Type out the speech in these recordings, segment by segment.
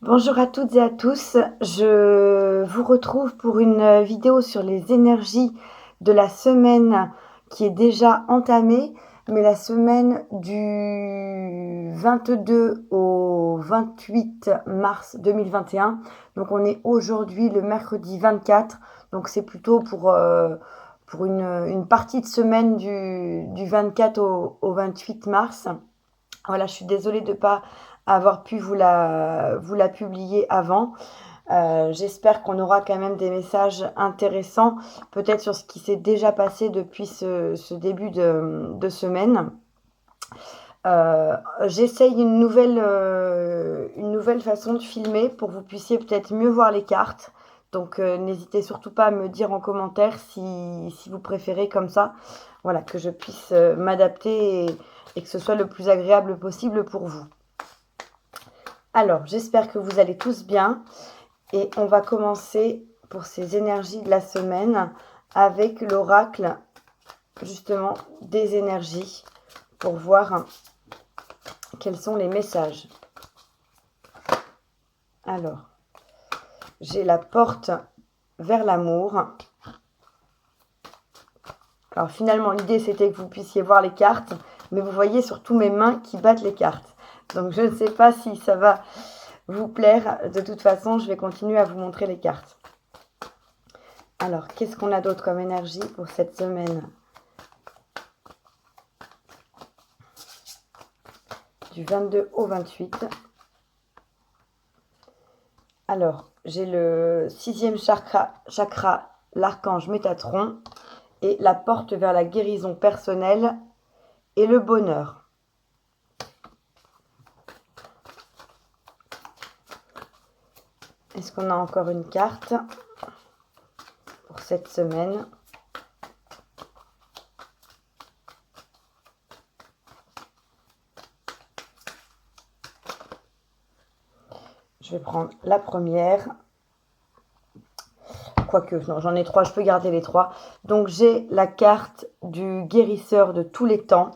Bonjour à toutes et à tous, je vous retrouve pour une vidéo sur les énergies de la semaine qui est déjà entamée, mais la semaine du 22 au 28 mars 2021. Donc on est aujourd'hui le mercredi 24, donc c'est plutôt pour une partie de semaine du 24 au 28 mars. Voilà, je suis désolée de ne pas avoir pu vous la publier avant. J'espère qu'on aura quand même des messages intéressants, peut-être sur ce qui s'est déjà passé depuis ce début de semaine. J'essaye une nouvelle façon de filmer pour que vous puissiez peut-être mieux voir les cartes. Donc n'hésitez surtout pas à me dire en commentaire si vous préférez comme ça. Voilà, que je puisse m'adapter et que ce soit le plus agréable possible pour vous. Alors, j'espère que vous allez tous bien et on va commencer pour ces énergies de la semaine avec l'oracle justement des énergies pour voir quels sont les messages. Alors, j'ai la porte vers l'amour. Alors finalement, l'idée c'était que vous puissiez voir les cartes, mais vous voyez surtout mes mains qui battent les cartes. Donc je ne sais pas si ça va vous plaire. De toute façon, je vais continuer à vous montrer les cartes. Alors, qu'est-ce qu'on a d'autre comme énergie pour cette semaine du 22 au 28? Alors, j'ai le 6e chakra, l'archange Métatron, et la porte vers la guérison personnelle et le bonheur. Est-ce qu'on a encore une carte pour cette semaine? Je vais prendre la première. Quoique, non, j'en ai 3, je peux garder les 3. Donc, j'ai la carte du guérisseur de tous les temps,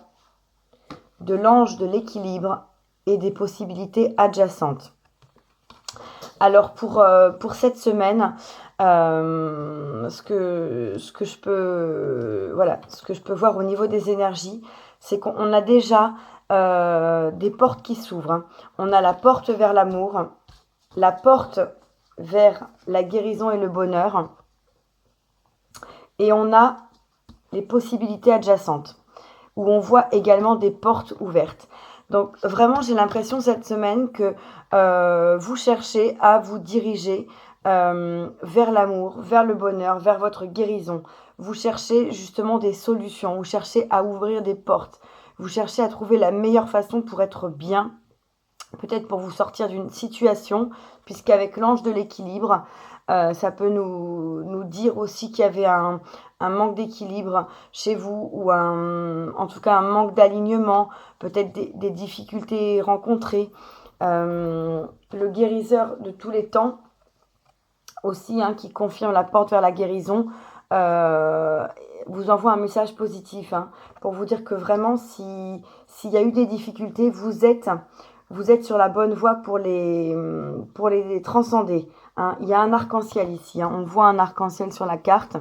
de l'ange de l'équilibre et des possibilités adjacentes. Alors, pour cette semaine, ce que je peux voir au niveau des énergies, c'est qu'on a déjà des portes qui s'ouvrent, hein. On a la porte vers l'amour, la porte vers la guérison et le bonheur, et on a les possibilités adjacentes, où on voit également des portes ouvertes. Donc vraiment, j'ai l'impression cette semaine que vous cherchez à vous diriger vers l'amour, vers le bonheur, vers votre guérison. Vous cherchez justement des solutions, vous cherchez à ouvrir des portes, vous cherchez à trouver la meilleure façon pour être bien, peut-être pour vous sortir d'une situation, puisqu'avec l'ange de l'équilibre, ça peut nous dire aussi qu'il y avait un manque d'équilibre chez vous, ou en tout cas un manque d'alignement, peut-être des difficultés rencontrées. Le guérisseur de tous les temps aussi, hein, qui confirme la porte vers la guérison, vous envoie un message positif, hein, pour vous dire que vraiment, s'il y a eu des difficultés, vous êtes sur la bonne voie pour les transcender, hein. Il y a un arc-en-ciel ici, hein. On voit un arc-en-ciel sur la carte.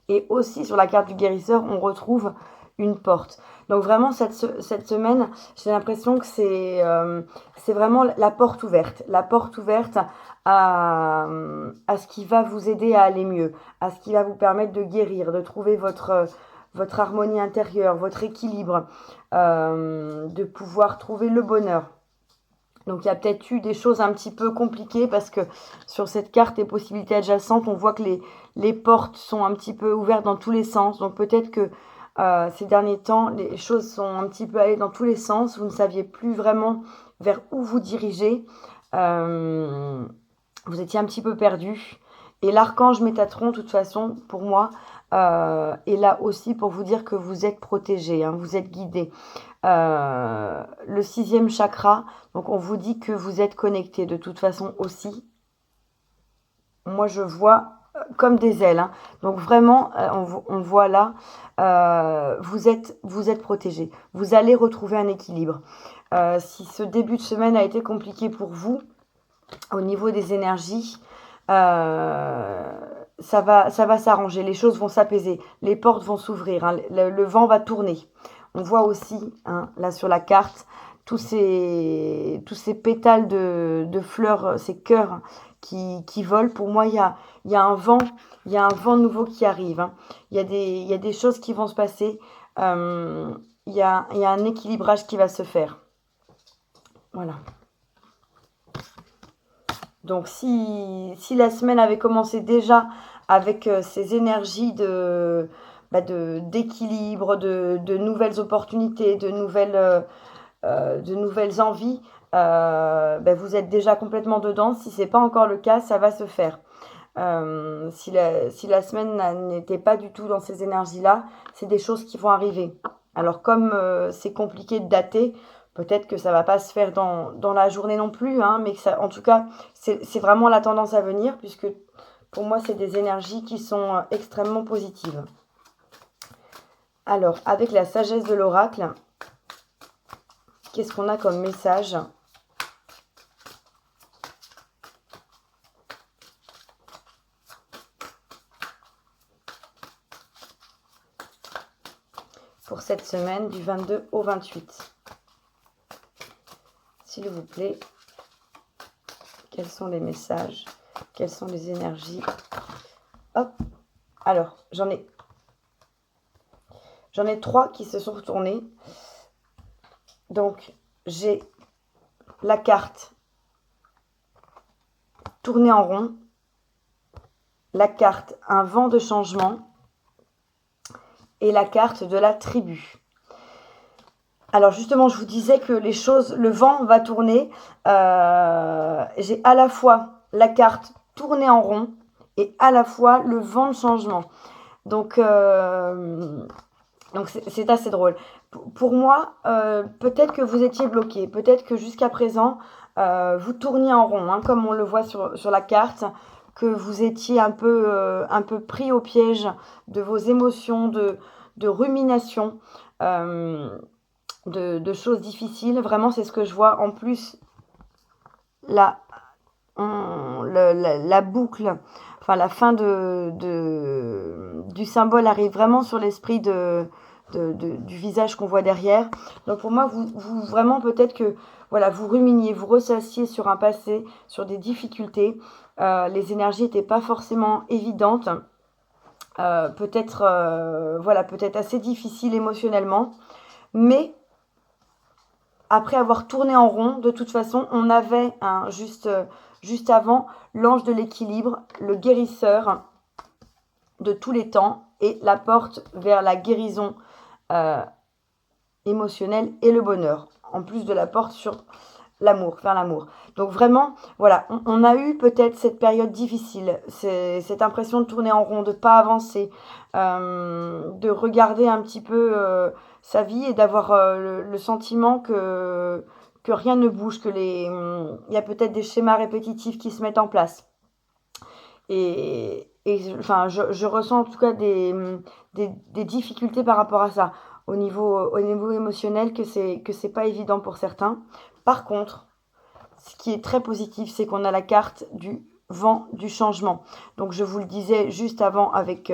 Et aussi sur la carte du guérisseur, on retrouve une porte. Donc vraiment, cette semaine, j'ai l'impression que c'est vraiment la porte ouverte. La porte ouverte à ce qui va vous aider à aller mieux, à ce qui va vous permettre de guérir, de trouver votre harmonie intérieure, votre équilibre, de pouvoir trouver le bonheur. Donc il y a peut-être eu des choses un petit peu compliquées parce que sur cette carte des possibilités adjacentes, on voit que les portes sont un petit peu ouvertes dans tous les sens. Donc peut-être que ces derniers temps, les choses sont un petit peu allées dans tous les sens. Vous ne saviez plus vraiment vers où vous diriger. Vous étiez un petit peu perdu. Et l'archange Métatron, de toute façon, pour moi, est là aussi pour vous dire que vous êtes protégé, hein, vous êtes guidé. Le 6e chakra, donc on vous dit que vous êtes connecté de toute façon aussi. Moi, je vois comme des ailes, hein. Donc vraiment, on voit là, vous êtes protégé. Vous allez retrouver un équilibre. Si ce début de semaine a été compliqué pour vous, au niveau des énergies, ça va s'arranger, les choses vont s'apaiser, les portes vont s'ouvrir, hein, le vent va tourner. On voit aussi, hein, là sur la carte, tous ces pétales de fleurs, ces cœurs qui volent. Pour moi, il y a un vent, nouveau qui arrive, hein. Il y a des choses qui vont se passer. Il y a un équilibrage qui va se faire. Voilà. Donc, si la semaine avait commencé déjà avec ces énergies d'équilibre, de nouvelles opportunités, de nouvelles envies, vous êtes déjà complètement dedans. Si ce n'est pas encore le cas, ça va se faire. Si la semaine n'était pas du tout dans ces énergies-là, c'est des choses qui vont arriver. Alors, comme c'est compliqué de dater, peut-être que ça va pas se faire dans la journée non plus, hein, mais que ça, en tout cas, c'est vraiment la tendance à venir, puisque pour moi, c'est des énergies qui sont extrêmement positives. Alors, avec la sagesse de l'oracle, qu'est-ce qu'on a comme message ? Pour cette semaine du 22 au 28. S'il vous plaît, quels sont les messages? Quelles sont les énergies? Hop. Alors, j'en ai 3 qui se sont retournés. Donc, j'ai la carte tournée en rond, la carte un vent de changement et la carte de la tribu. Alors justement, je vous disais que le vent va tourner. J'ai à la fois la carte tournée en rond et à la fois le vent de changement. Donc c'est assez drôle. Pour moi, peut-être que vous étiez bloqué. Peut-être que jusqu'à présent, vous tourniez en rond, hein, comme on le voit sur la carte, que vous étiez un peu pris au piège de vos émotions, de rumination. De choses difficiles. Vraiment, c'est ce que je vois. En plus, la boucle, enfin la fin du symbole arrive vraiment sur l'esprit du visage qu'on voit derrière. Donc pour moi, vous vraiment peut-être que voilà, vous ruminiez, vous ressassiez sur un passé, sur des difficultés. Les énergies n'étaient pas forcément évidentes. Peut-être assez difficile émotionnellement. Mais après avoir tourné en rond, de toute façon, on avait juste avant l'ange de l'équilibre, le guérisseur de tous les temps et la porte vers la guérison émotionnelle et le bonheur, en plus de la porte sur l'amour, vers l'amour. Donc vraiment, voilà, on a eu peut-être cette période difficile, cette impression de tourner en rond, de ne pas avancer, de regarder un petit peu sa vie et d'avoir le sentiment que rien ne bouge, il y a peut-être des schémas répétitifs qui se mettent en place. Et enfin, je ressens en tout cas des difficultés par rapport à ça, au niveau émotionnel, que c'est pas évident pour certains. Par contre, ce qui est très positif, c'est qu'on a la carte du vent du changement. Donc je vous le disais juste avant avec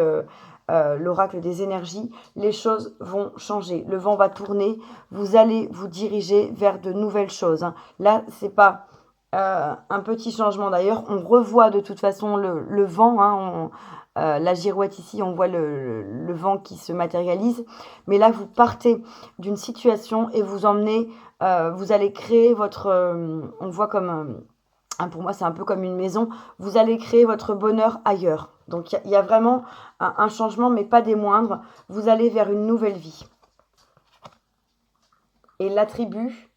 l'oracle des énergies, les choses vont changer. Le vent va tourner, vous allez vous diriger vers de nouvelles choses, hein. Là, c'est pas un petit changement. D'ailleurs, on revoit de toute façon le vent, hein, la girouette ici, on voit le vent qui se matérialise. Mais là, vous partez d'une situation et vous emmenez, vous allez créer votre... on voit comme... pour moi, c'est un peu comme une maison. Vous allez créer votre bonheur ailleurs. Donc, il y a vraiment un changement, mais pas des moindres. Vous allez vers une nouvelle vie. Et l'attribut...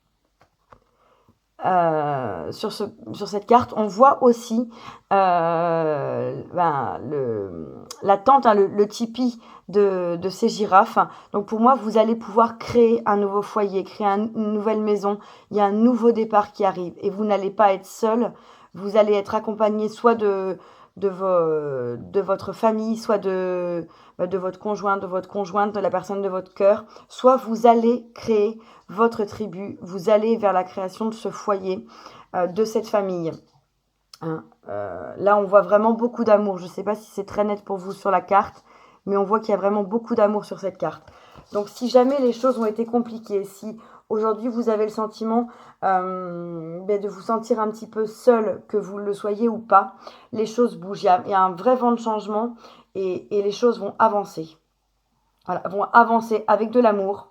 sur cette carte, on voit aussi la tente, hein, le tipi de ces girafes. Donc pour moi, vous allez pouvoir créer un nouveau foyer, créer une nouvelle maison. Il y a un nouveau départ qui arrive et vous n'allez pas être seul. Vous allez être accompagné soit de votre famille, soit de votre conjoint, de votre conjointe, de la personne de votre cœur, soit vous allez créer votre tribu, vous allez vers la création de ce foyer, de cette famille. Hein. Là, on voit vraiment beaucoup d'amour. Je ne sais pas si c'est très net pour vous sur la carte, mais on voit qu'il y a vraiment beaucoup d'amour sur cette carte. Donc, si jamais les choses ont été compliquées, si aujourd'hui vous avez le sentiment de vous sentir un petit peu seul, que vous le soyez ou pas, les choses bougent. Il y a un vrai vent de changement et les choses vont avancer. Voilà, vont avancer avec de l'amour,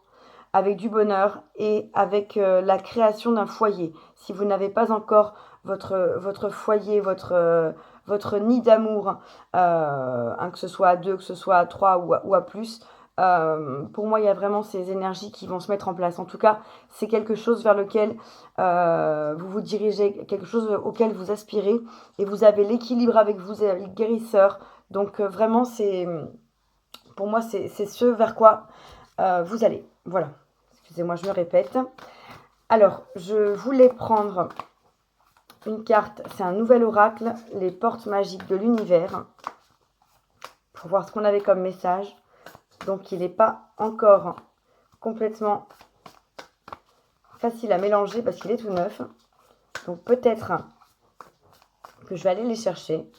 avec du bonheur et avec la création d'un foyer. Si vous n'avez pas encore votre foyer, votre nid d'amour, que ce soit à deux, que ce soit à trois ou à plus, pour moi, il y a vraiment ces énergies qui vont se mettre en place. En tout cas, c'est quelque chose vers lequel vous vous dirigez, quelque chose auquel vous aspirez et vous avez l'équilibre avec vous et avec le guérisseur. Donc vraiment, pour moi, c'est ce vers quoi vous allez. Voilà. Excusez-moi, je me répète. Alors, je voulais prendre une carte, c'est un nouvel oracle, les portes magiques de l'univers, pour voir ce qu'on avait comme message. Donc, il n'est pas encore complètement facile à mélanger parce qu'il est tout neuf. Donc, peut-être que je vais aller les chercher.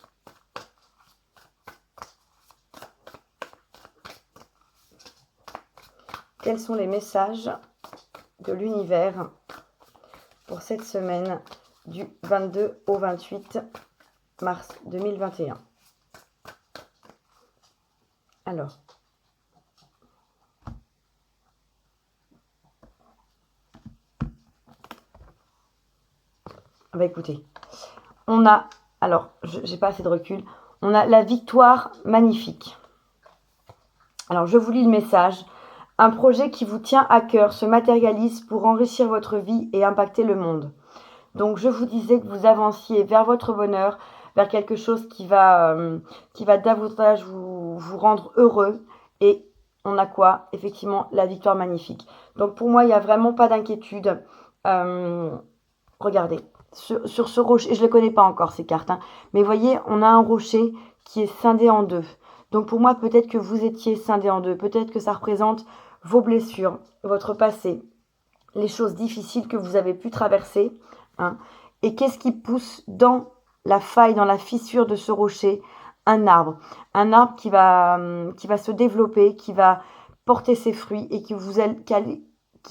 Quels sont les messages de l'univers pour cette semaine du 22 au 28 mars 2021. Alors, écoutez, on a, alors, j'ai pas assez de recul, on a la victoire magnifique. Alors, je vous lis le message. Un projet qui vous tient à cœur se matérialise pour enrichir votre vie et impacter le monde. Donc, je vous disais que vous avanciez vers votre bonheur, vers quelque chose qui va davantage vous rendre heureux. Et on a quoi? Effectivement, la victoire magnifique. Donc, pour moi, il n'y a vraiment pas d'inquiétude. Regardez, sur ce rocher, je ne les connais pas encore, ces cartes, hein, mais voyez, on a un rocher qui est scindé en deux. Donc, pour moi, peut-être que vous étiez scindé en deux. Peut-être que ça représente vos blessures, votre passé, les choses difficiles que vous avez pu traverser. Hein. Et qu'est-ce qui pousse dans la faille, dans la fissure de ce rocher? Un arbre qui va se développer, qui va porter ses fruits et qui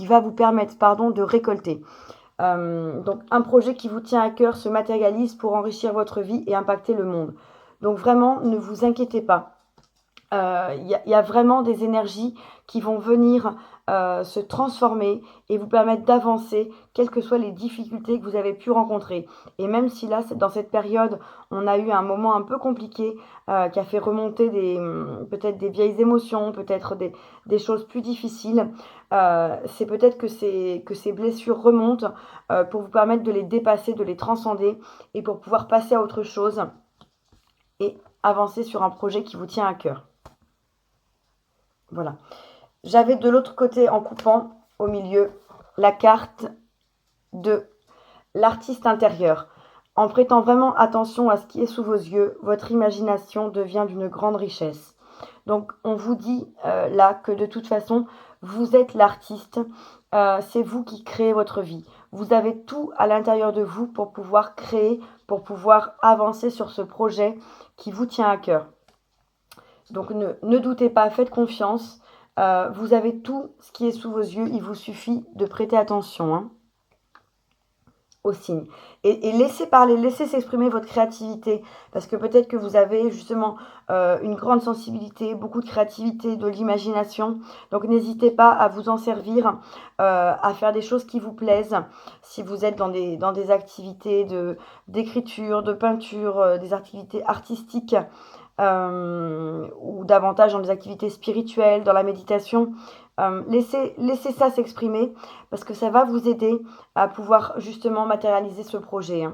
va vous permettre de récolter. Donc un projet qui vous tient à cœur se matérialise pour enrichir votre vie et impacter le monde. Donc vraiment, ne vous inquiétez pas. Y a vraiment des énergies qui vont venir se transformer et vous permettre d'avancer, quelles que soient les difficultés que vous avez pu rencontrer. Et même si là, dans cette période, on a eu un moment un peu compliqué qui a fait remonter peut-être des vieilles émotions, peut-être des choses plus difficiles, c'est peut-être que ces blessures remontent pour vous permettre de les dépasser, de les transcender et pour pouvoir passer à autre chose et avancer sur un projet qui vous tient à cœur. Voilà. J'avais de l'autre côté, en coupant au milieu, la carte de l'artiste intérieur. En prêtant vraiment attention à ce qui est sous vos yeux, votre imagination devient d'une grande richesse. Donc, on vous dit là que de toute façon, vous êtes l'artiste. C'est vous qui créez votre vie. Vous avez tout à l'intérieur de vous pour pouvoir créer, pour pouvoir avancer sur ce projet qui vous tient à cœur. Donc, ne doutez pas, faites confiance. Vous avez tout ce qui est sous vos yeux. Il vous suffit de prêter attention aux signes. Et laissez parler, laissez s'exprimer votre créativité. Parce que peut-être que vous avez justement une grande sensibilité, beaucoup de créativité, de l'imagination. Donc n'hésitez pas à vous en servir, à faire des choses qui vous plaisent. Si vous êtes dans des activités d'écriture, de peinture, des activités artistiques, ou davantage dans des activités spirituelles, dans la méditation, laissez ça s'exprimer parce que ça va vous aider à pouvoir justement matérialiser ce projet.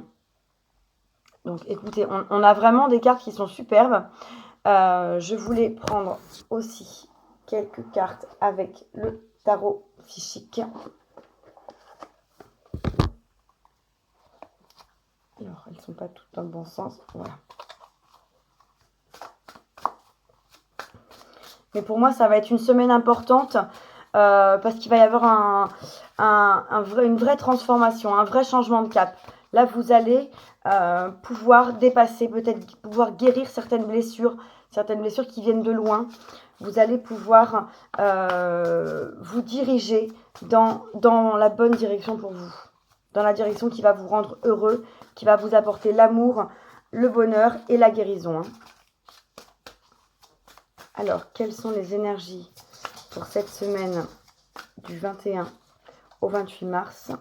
Donc écoutez, on a vraiment des cartes qui sont superbes. Je voulais prendre aussi quelques cartes avec le tarot psychique. Alors, elles ne sont pas toutes dans le bon sens. Voilà. Mais pour moi, ça va être une semaine importante parce qu'il va y avoir une vraie transformation, un vrai changement de cap. Là, vous allez pouvoir dépasser, peut-être pouvoir guérir certaines blessures qui viennent de loin. Vous allez pouvoir vous diriger dans la bonne direction pour vous, dans la direction qui va vous rendre heureux, qui va vous apporter l'amour, le bonheur et la guérison. Alors, quelles sont les énergies pour cette semaine du 21 au 28 mars ?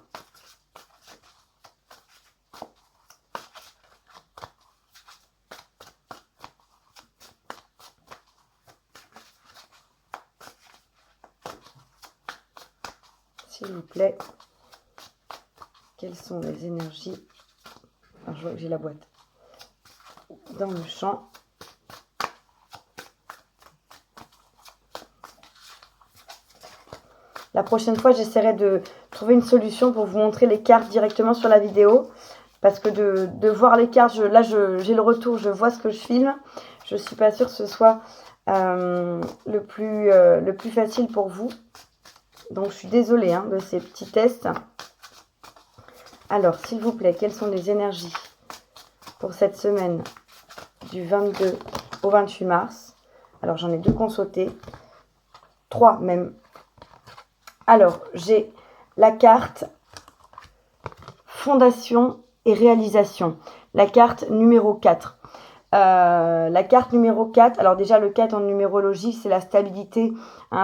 S'il vous plaît, quelles sont les énergies? Alors, je vois que j'ai la boîte dans le champ. La prochaine fois, j'essaierai de trouver une solution pour vous montrer les cartes directement sur la vidéo. Parce que de voir les cartes, j'ai le retour, je vois ce que je filme. Je ne suis pas sûre que ce soit le plus facile pour vous. Donc, je suis désolée de ces petits tests. Alors, s'il vous plaît, quelles sont les énergies pour cette semaine du 22 au 28 mars? Alors, j'en ai 2 qu'on sauté. 3 même. Alors, j'ai la carte Fondation et réalisation. La carte numéro 4. La carte numéro 4, alors déjà le 4 en numérologie, c'est la stabilité.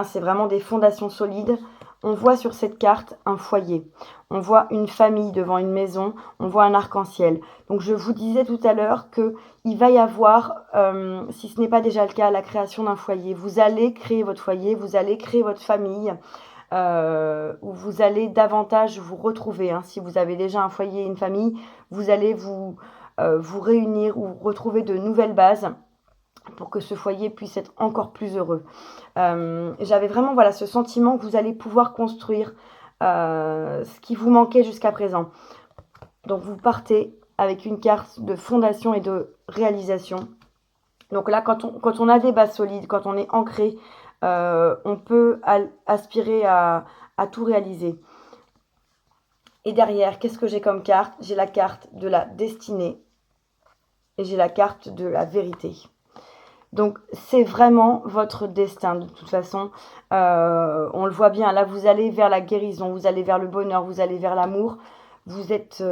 C'est vraiment des fondations solides. On voit sur cette carte un foyer. On voit une famille devant une maison. On voit un arc-en-ciel. Donc je vous disais tout à l'heure qu'il va y avoir, si ce n'est pas déjà le cas, la création d'un foyer. Vous allez créer votre foyer, vous allez créer votre famille. Où vous allez davantage vous retrouver. Si vous avez déjà un foyer et une famille, vous allez vous réunir ou retrouver de nouvelles bases pour que ce foyer puisse être encore plus heureux. J'avais vraiment ce sentiment que vous allez pouvoir construire ce qui vous manquait jusqu'à présent. Donc vous partez avec une carte de fondation et de réalisation. Donc là, quand on a des bases solides, quand on est ancré, on peut aspirer à tout réaliser. Et derrière, qu'est-ce que j'ai comme carte? J'ai la carte de la destinée et j'ai la carte de la vérité. Donc, c'est vraiment votre destin, de toute façon. On le voit bien, là, vous allez vers la guérison, vous allez vers le bonheur, vous allez vers l'amour. Vous êtes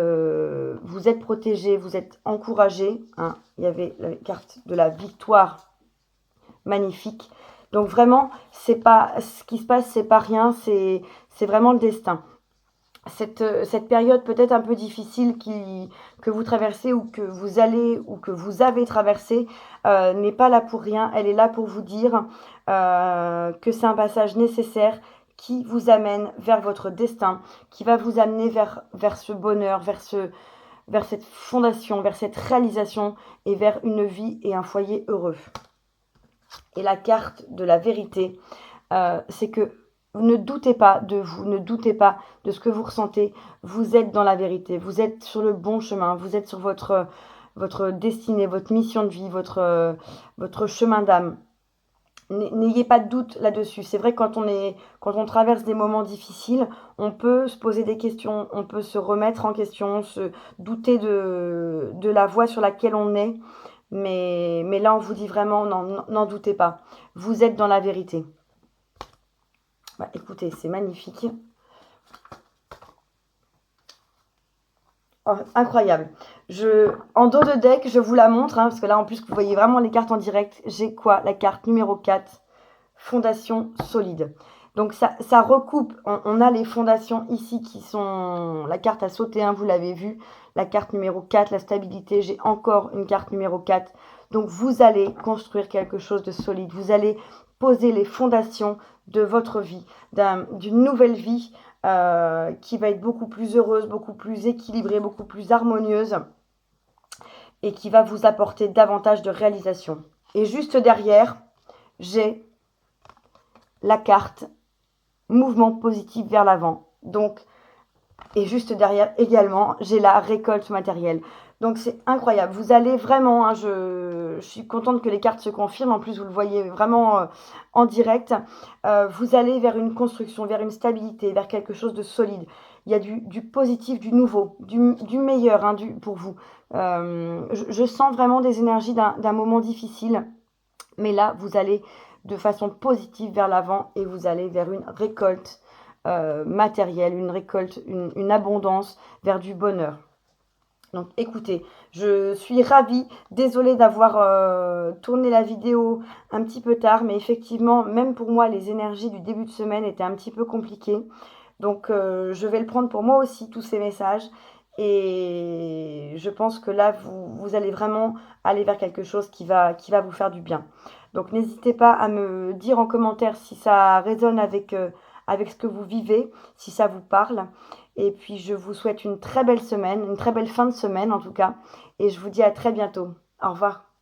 protégé, vous êtes encouragé. Il y avait la carte de la victoire, magnifique. Donc vraiment, c'est pas ce qui se passe, c'est pas rien, c'est vraiment le destin. Cette période peut-être un peu difficile que vous traversez ou que vous avez traversé n'est pas là pour rien. Elle est là pour vous dire que c'est un passage nécessaire qui vous amène vers votre destin, qui va vous amener vers ce bonheur, vers cette fondation, vers cette réalisation et vers une vie et un foyer heureux. Et la carte de la vérité, c'est que ne doutez pas de vous, ne doutez pas de ce que vous ressentez. Vous êtes dans la vérité, vous êtes sur le bon chemin, vous êtes sur votre destinée, votre mission de vie, votre chemin d'âme. N'ayez pas de doute là-dessus. C'est vrai, quand on traverse des moments difficiles, on peut se poser des questions, on peut se remettre en question, se douter de la voie sur laquelle on est. Mais là, on vous dit vraiment, n'en doutez pas. Vous êtes dans la vérité. Écoutez, c'est magnifique. Oh, incroyable. En dos de deck, je vous la montre, parce que là, en plus, vous voyez vraiment les cartes en direct. J'ai quoi? La carte numéro 4, fondation solide. Donc, ça recoupe. On a les fondations ici qui sont... La carte a sauté, vous l'avez vu. La carte numéro 4, la stabilité. J'ai encore une carte numéro 4. Donc, vous allez construire quelque chose de solide. Vous allez poser les fondations de votre vie, d'une nouvelle vie qui va être beaucoup plus heureuse, beaucoup plus équilibrée, beaucoup plus harmonieuse et qui va vous apporter davantage de réalisation. Et juste derrière, j'ai la carte mouvement positif vers l'avant. Donc, et juste derrière également, j'ai la récolte matérielle. Donc, c'est incroyable. Vous allez vraiment, je suis contente que les cartes se confirment. En plus, vous le voyez vraiment en direct. Vous allez vers une construction, vers une stabilité, vers quelque chose de solide. il y a du positif, du nouveau, du meilleur hein, pour vous. Je sens vraiment des énergies d'un moment difficile, mais là, vous allez de façon positive vers l'avant et vous allez vers une récolte matérielle, une récolte, une abondance, vers du bonheur. Donc écoutez, je suis ravie, désolée d'avoir tourné la vidéo un petit peu tard, mais effectivement, même pour moi, les énergies du début de semaine étaient un petit peu compliquées. Donc je vais le prendre pour moi aussi, tous ces messages. Et je pense que là, vous allez vraiment aller vers quelque chose qui va vous faire du bien. Donc n'hésitez pas à me dire en commentaire si ça résonne avec ce que vous vivez, si ça vous parle. Et puis je vous souhaite une très belle semaine, une très belle fin de semaine en tout cas. Et je vous dis à très bientôt. Au revoir.